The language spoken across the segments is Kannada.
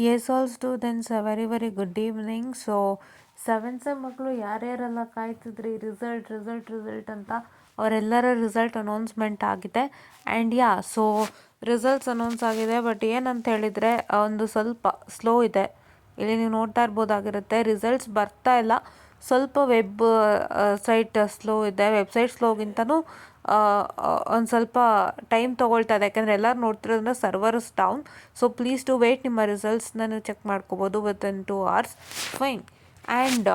Yes, all students, a very very good evening. So seventh sem ಮಕ್ಕಳು ಯಾರ್ಯಾರೆಲ್ಲ ಕಾಯ್ತಿದ್ರಿ ರಿಸಲ್ಟ್ ಅಂತ ಅವರೆಲ್ಲರ ರಿಸಲ್ಟ್ ಅನೌನ್ಸ್ಮೆಂಟ್ ಆಗಿದೆ. ಆ್ಯಂಡ್ ಸೊ ರಿಸಲ್ಟ್ಸ್ ಅನೌನ್ಸ್ ಆಗಿದೆ. ಬಟ್ ಏನಂತ ಹೇಳಿದರೆ ಒಂದು ಸ್ವಲ್ಪ ಸ್ಲೋ ಇದೆ. ಇಲ್ಲಿ ನೀವು ನೋಡ್ತಾ ಇರ್ಬೋದಾಗಿರುತ್ತೆ, ರಿಸಲ್ಟ್ಸ್ ಬರ್ತಾ ಇಲ್ಲ. ಸ್ವಲ್ಪ ವೆಬ್ ಸೈಟ್ ಸ್ಲೋ ಇದೆ. ವೆಬ್ಸೈಟ್ ಸ್ಲೋಗಿಂತನೂ ಒಂದು ಸ್ವಲ್ಪ ಟೈಮ್ ತೊಗೊಳ್ತಾ ಇದೆ, ಯಾಕೆಂದರೆ ಎಲ್ಲರೂ ನೋಡ್ತಿರೋದ್ರಿಂದ servers down. So please to wait, ನಿಮ್ಮ ರಿಸಲ್ಟ್ಸ್ನ ನೀವು ಚೆಕ್ ಮಾಡ್ಕೋಬೋದು within 2 hours. Fine. And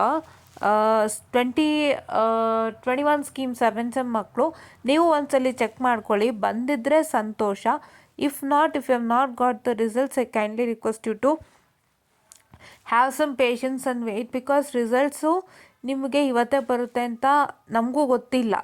21 scheme 7 sem ಮಕ್ಕಳು ನೀವು ಒಂದ್ಸಲಿ ಚೆಕ್ ಮಾಡ್ಕೊಳ್ಳಿ. ಬಂದಿದ್ದರೆ ಸಂತೋಷ. If you have not got the results, I kindly request you to have some patience and wait. Because results ನಿಮಗೆ ಇವತ್ತೇ ಬರುತ್ತೆ ಅಂತ ನಮಗೂ ಗೊತ್ತಿಲ್ಲ.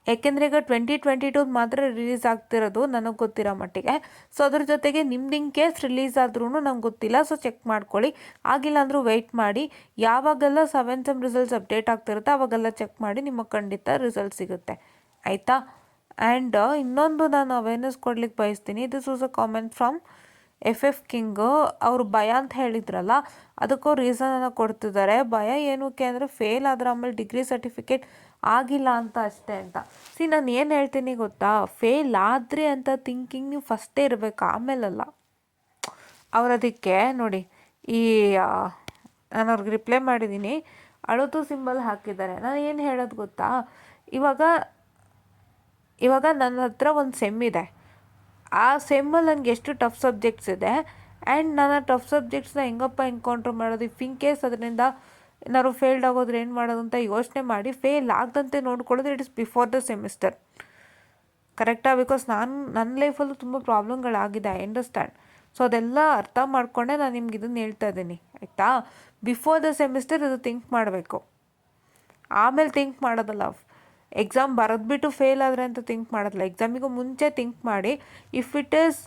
ಯಾಕೆಂದರೆ ಈಗ 2022 ಮಾತ್ರ ರಿಲೀಸ್ ಆಗ್ತಿರೋದು ನನಗೆ ಗೊತ್ತಿರೋ ಮಟ್ಟಿಗೆ. ಸೊ ಅದ್ರ ಜೊತೆಗೆ ನಿಮ್ದು ಇನ್ ಕೇಸ್ ರಿಲೀಸ್ ಆದ್ರೂ ನಂಗೆ ಗೊತ್ತಿಲ್ಲ. ಸೊ ಚೆಕ್ ಮಾಡ್ಕೊಳ್ಳಿ. ಆಗಿಲ್ಲ ಅಂದರೂ ವೆಯ್ಟ್ ಮಾಡಿ. ಯಾವಾಗೆಲ್ಲ 7 ಸೆಮ್ ರಿಸಲ್ಟ್ಸ್ ಅಪ್ಡೇಟ್ ಆಗ್ತಿರುತ್ತೆ ಅವಾಗೆಲ್ಲ ಚೆಕ್ ಮಾಡಿ, ನಿಮಗೆ ಖಂಡಿತ ರಿಸಲ್ಟ್ ಸಿಗುತ್ತೆ, ಆಯಿತಾ. ಆ್ಯಂಡ್ ಇನ್ನೊಂದು ನಾನು ಅವೇರ್ನೆಸ್ ಕೊಡ್ಲಿಕ್ಕೆ ಬಯಸ್ತೀನಿ. This was a comment from FF king. ಅವರು ಭಯ ಅಂತ ಹೇಳಿದ್ರಲ್ಲ, ಅದಕ್ಕೂ ರೀಸನನ್ನು ಕೊಡ್ತಿದ್ದಾರೆ. ಭಯ ಏನಕ್ಕೆ ಅಂದರೆ ಫೇಲ್ ಆದರೆ ಆಮೇಲೆ ಡಿಗ್ರಿ ಸರ್ಟಿಫಿಕೇಟ್ ಆಗಿಲ್ಲ ಅಂತ ಅಷ್ಟೇ ಅಂತ. ನಾನು ಏನು ಹೇಳ್ತೀನಿ ಗೊತ್ತಾ, ಫೇಲ್ ಆದರೆ ಅಂತ ಥಿಂಕಿಂಗ್ ನೀವು ಫಸ್ಟೇ ಇರಬೇಕು, ಆಮೇಲಲ್ಲ. ಅದಕ್ಕೆ ನೋಡಿ, ಈ ನಾನು ಅವ್ರಿಗೆ ರಿಪ್ಲೈ ಮಾಡಿದ್ದೀನಿ, ಅಳೋದು ಸಿಂಬಲ್ ಹಾಕಿದ್ದಾರೆ. ನಾನು ಏನು ಹೇಳೋದು ಗೊತ್ತಾ, ಇವಾಗ ನನ್ನ ಹತ್ರ ಒಂದು ಸೆಮ್ ಇದೆ. ಆ ಸೆಮ್ಮಲ್ಲಿ ನನಗೆ ಎಷ್ಟು ಟಫ್ ಸಬ್ಜೆಕ್ಟ್ಸ್ ಇದೆ, ಆ್ಯಂಡ್ ನಾನು ಟಫ್ ಸಬ್ಜೆಕ್ಟ್ಸ್ನ ಹೆಂಗಪ್ಪ ಎನ್ಕೌಂಟ್ರ್ ಮಾಡೋದು. ಇಫ್ ಇನ್ ಕೇಸ್ ಅದರಿಂದ ಏನಾದ್ರು ಫೇಲ್ಡ್ ಆಗೋದ್ರೆ ಏನು ಮಾಡೋದು ಅಂತ ಯೋಚನೆ ಮಾಡಿ ಫೇಲ್ ಆಗದಂತೆ ನೋಡ್ಕೊಳ್ಳೋದು. It is before the semester, ಕರೆಕ್ಟಾ? ಬಿಕಾಸ್ ನನ್ನ ಲೈಫಲ್ಲೂ ತುಂಬ ಪ್ರಾಬ್ಲಮ್ಗಳಾಗಿದೆ, ಐ ಅಂಡರ್ಸ್ಟ್ಯಾಂಡ್. ಸೊ ಅದೆಲ್ಲ ಅರ್ಥ ಮಾಡಿಕೊಂಡೆ ನಾನು ನಿಮ್ಗೆ ಇದನ್ನು ಹೇಳ್ತಾ ಇದ್ದೀನಿ, ಆಯಿತಾ. ಬಿಫೋರ್ ದ ಸೆಮಿಸ್ಟರ್ ಇದು ಥಿಂಕ್ ಮಾಡಬೇಕು, ಆಮೇಲೆ ಥಿಂಕ್ ಮಾಡೋದಲ್ಲ. ಎಕ್ಸಾಮ್ ಬರೆದ್ಬಿಟ್ಟು ಫೇಲ್ ಆದರೆ ಅಂತ ಥಿಂಕ್ ಮಾಡೋದಿಲ್ಲ. ಎಕ್ಸಾಮಿಗೂ ಮುಂಚೆ ಥಿಂಕ್ ಮಾಡಿ, if it is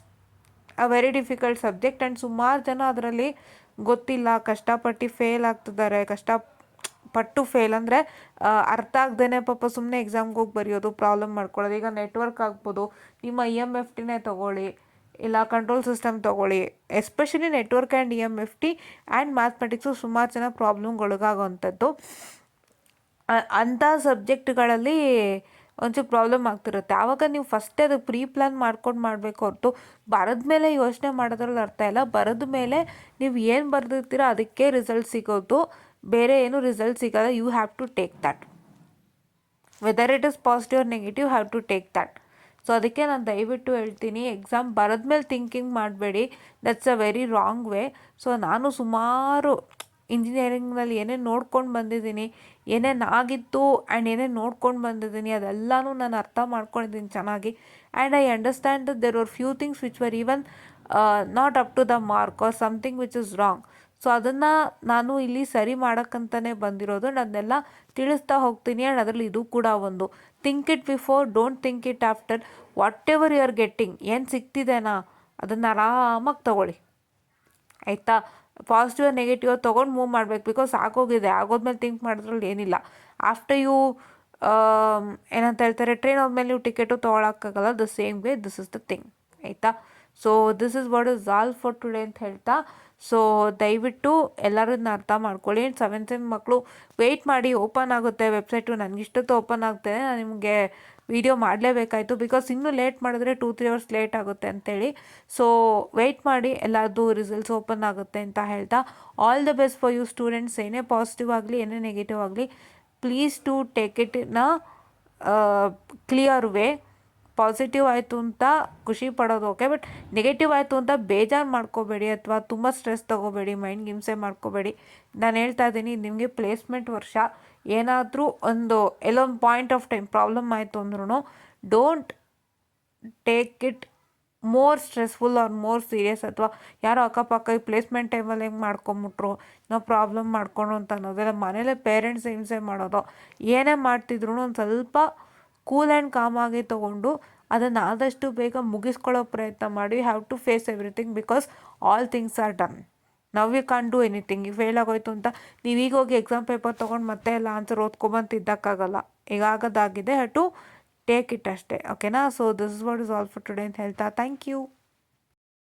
a very difficult subject and ಸುಮಾರು ಜನ ಅದರಲ್ಲಿ ಗೊತ್ತಿಲ್ಲ, ಕಷ್ಟಪಟ್ಟು ಫೇಲ್ ಆಗ್ತಿದ್ದಾರೆ. ಕಷ್ಟಪಟ್ಟು ಫೇಲ್ ಅಂದರೆ ಅರ್ಥ ಆಗ್ದೇ ಪಾಪ ಸುಮ್ಮನೆ ಎಕ್ಸಾಮ್ಗೆ ಹೋಗಿ ಬರೆಯೋದು, ಪ್ರಾಬ್ಲಮ್ ಮಾಡ್ಕೊಳ್ಳೋದು. ಈಗ ನೆಟ್ವರ್ಕ್ ಆಗ್ಬೋದು, ನಿಮ್ಮ EMFTನೇ ತೊಗೊಳ್ಳಿ, ಇಲ್ಲ ಕಂಟ್ರೋಲ್ ಸಿಸ್ಟಮ್ ತೊಗೊಳ್ಳಿ. Especially network and EMFT and mathematics ಸುಮಾರು ಜನ ಪ್ರಾಬ್ಲಮ್ಗೊಳಗಾಗೋವಂಥದ್ದು. ಅಂಥ ಸಬ್ಜೆಕ್ಟ್ಗಳಲ್ಲಿ ಒಂಚೂರು ಪ್ರಾಬ್ಲಮ್ ಆಗ್ತಿರುತ್ತೆ. ಆವಾಗ ನೀವು ಫಸ್ಟೇ ಅದು ಪ್ರೀ ಪ್ಲ್ಯಾನ್ ಮಾಡ್ಕೊಂಡು ಮಾಡಬೇಕು ಹೊರತು ಬರೆದ ಮೇಲೆ ಯೋಚನೆ ಮಾಡೋದ್ರಲ್ಲಿ ಅರ್ಥ ಇಲ್ಲ. ಬರೆದ ಮೇಲೆ ನೀವು ಏನು ಬರೆದಿರ್ತೀರೋ ಅದಕ್ಕೆ ರಿಸಲ್ಟ್ ಸಿಗೋದು, ಬೇರೆ ಏನು ರಿಸಲ್ಟ್ ಸಿಗೋಲ್ಲ. You have to take that, whether it is positive or negative, have to take that. So ಅದಕ್ಕೆ ನಾನು ದಯವಿಟ್ಟು ಹೇಳ್ತೀನಿ, ಎಕ್ಸಾಮ್ ಬರೆದ್ಮೇಲೆ ಥಿಂಕಿಂಗ್ ಮಾಡಬೇಡಿ. That's a very wrong way. So ನಾನು ಸುಮಾರು ಇಂಜಿನಿಯರಿಂಗ್ನಲ್ಲಿ ಏನೇನು ನೋಡ್ಕೊಂಡು ಬಂದಿದ್ದೀನಿ, ಏನೇನು ಆಗಿತ್ತು ಆ್ಯಂಡ್ ಏನೇನು ನೋಡ್ಕೊಂಡು ಬಂದಿದ್ದೀನಿ, ಅದೆಲ್ಲನೂ ನಾನು ಅರ್ಥ ಮಾಡ್ಕೊಂಡಿದ್ದೀನಿ ಚೆನ್ನಾಗಿ. And I understand that there are few things which were even not up to the mark or something which is wrong. So ಅದನ್ನು ನಾನು ಇಲ್ಲಿ ಸರಿ ಮಾಡೋಕ್ಕಂತಲೇ ಬಂದಿರೋದು. ಅದನ್ನೆಲ್ಲ ತಿಳಿಸ್ತಾ ಹೋಗ್ತೀನಿ. ಆ್ಯಂಡ್ ಅದರಲ್ಲಿ ಇದು ಕೂಡ ಒಂದು, think it before, don't think it after. Whatever you are getting, ಏನು ಸಿಗ್ತಿದೆನಾ ಅದನ್ನು ಆರಾಮಾಗಿ ತೊಗೊಳ್ಳಿ, ಆಯಿತಾ. ಪಾಸಿಟಿವ್ ನೆಗೆಟಿವ್ ತೊಗೊಂಡು ಮೂವ್ ಮಾಡಬೇಕು. ಬಿಕಾಸ್ ಆಗೋಗಿದೆ, ಆಗೋದ್ಮೇಲೆ ಥಿಂಕ್ ಮಾಡೋದ್ರಲ್ಲಿ ಏನಿಲ್ಲ. ಆಫ್ಟರ್ ಯು ಏನಂತ ಹೇಳ್ತಾರೆ, ಟ್ರೈನ್ ಹೋದ್ಮೇಲೆ ನೀವು ಟಿಕೆಟು ತೊಗೊಳಕ್ಕಾಗಲ್ಲ. The same way this is the thing, ಆಯಿತಾ. So this is what is all for today ಅಂತ ಹೇಳ್ತಾ, ಸೊ ದಯವಿಟ್ಟು ಎಲ್ಲರೂ ಇದನ್ನ ಅರ್ಥ ಮಾಡ್ಕೊಳ್ಳಿ. 7 ಸೆಮ್ ಮಕ್ಕಳು ವೆಯ್ಟ್ ಮಾಡಿ, ಓಪನ್ ಆಗುತ್ತೆ ವೆಬ್ಸೈಟು. ನನಗಿಷ್ಟೊತ್ತು ಓಪನ್ ಆಗ್ತದೆ, ನಾನು ನಿಮಗೆ ವಿಡಿಯೋ ಮಾಡಲೇಬೇಕಾಯಿತು. ಬಿಕಾಸ್ ಇನ್ನೂ ಲೇಟ್ ಮಾಡಿದ್ರೆ 2-3 hours ಲೇಟ್ ಆಗುತ್ತೆ ಅಂತೇಳಿ. ಸೊ ವೆಯ್ಟ್ ಮಾಡಿ, ಎಲ್ಲದು ರಿಸಲ್ಟ್ಸ್ ಓಪನ್ ಆಗುತ್ತೆ ಅಂತ ಹೇಳ್ತಾ, all the best for you students. ಏನೇ ಪಾಸಿಟಿವ್ ಆಗಲಿ ಏನೇ ನೆಗೆಟಿವ್ ಆಗಲಿ, please to take it in a clear way. Positive ಆಯಿತು ಅಂತ ಖುಷಿ ಪಡೋದು ಓಕೆ, ಬಟ್ ನೆಗೆಟಿವ್ ಆಯಿತು ಅಂತ ಬೇಜಾರು ಮಾಡ್ಕೋಬೇಡಿ ಅಥವಾ ತುಂಬ ಸ್ಟ್ರೆಸ್ ತೊಗೋಬೇಡಿ, ಮೈಂಡ್ ಹಿಂಸೆ ಮಾಡ್ಕೋಬೇಡಿ. ನಾನು ಹೇಳ್ತಾ ಇದ್ದೀನಿ, ನಿಮಗೆ ಪ್ಲೇಸ್ಮೆಂಟ್ ವರ್ಷ. ಏನಾದರೂ ಎಲ್ಲೊಂದು ಪಾಯಿಂಟ್ ಆಫ್ ಟೈಮ್ ಪ್ರಾಬ್ಲಮ್ ಆಯಿತು ಅಂದ್ರೂ don't take it more stressful or more serious. ಅಥವಾ ಯಾರೋ ಅಕ್ಕಪಕ್ಕ ಈ ಪ್ಲೇಸ್ಮೆಂಟ್ ಟೈಮಲ್ಲಿ ಹೆಂಗೆ ಮಾಡ್ಕೊಂಬಿಟ್ರು, ನಾವು ಪ್ರಾಬ್ಲಮ್ ಮಾಡ್ಕೊಂಡು ಅಂತ ಅನ್ನೋದೆಲ್ಲ ಮನೇಲೆ ಪೇರೆಂಟ್ಸ್ ಹಿಂಸೆ ಮಾಡೋದು. ಏನೇ ಮಾಡ್ತಿದ್ರು ಒಂದು ಸ್ವಲ್ಪ ಕೂಲ್ ಆ್ಯಂಡ್ ಕಾಮ್ ಆಗಿ ತೊಗೊಂಡು ಅದನ್ನು ಆದಷ್ಟು ಬೇಗ ಮುಗಿಸ್ಕೊಳ್ಳೋ ಪ್ರಯತ್ನ ಮಾಡಿ. Have to face everything because all things are done. Now you can do anything. ಈಗ ಫೇಲ್ ಆಗೋಯ್ತು ಅಂತ ನೀವು ಈಗ ಹೋಗಿ ಎಕ್ಸಾಮ್ ಪೇಪರ್ ತೊಗೊಂಡು ಮತ್ತೆ ಎಲ್ಲ ಆನ್ಸರ್ ಓದ್ಕೊಬಂತಿದ್ದಕ್ಕಾಗಲ್ಲ. ಈಗ ಆಗೋದಾಗಿದೆ, ಹ್ಯಾವ್ ಟು ಟೇಕ್ ಇಟ್ ಅಷ್ಟೇ, ಓಕೆನಾ. So this is what is all for today ಅಂತ ಹೇಳ್ತಾ, ಥ್ಯಾಂಕ್ ಯು.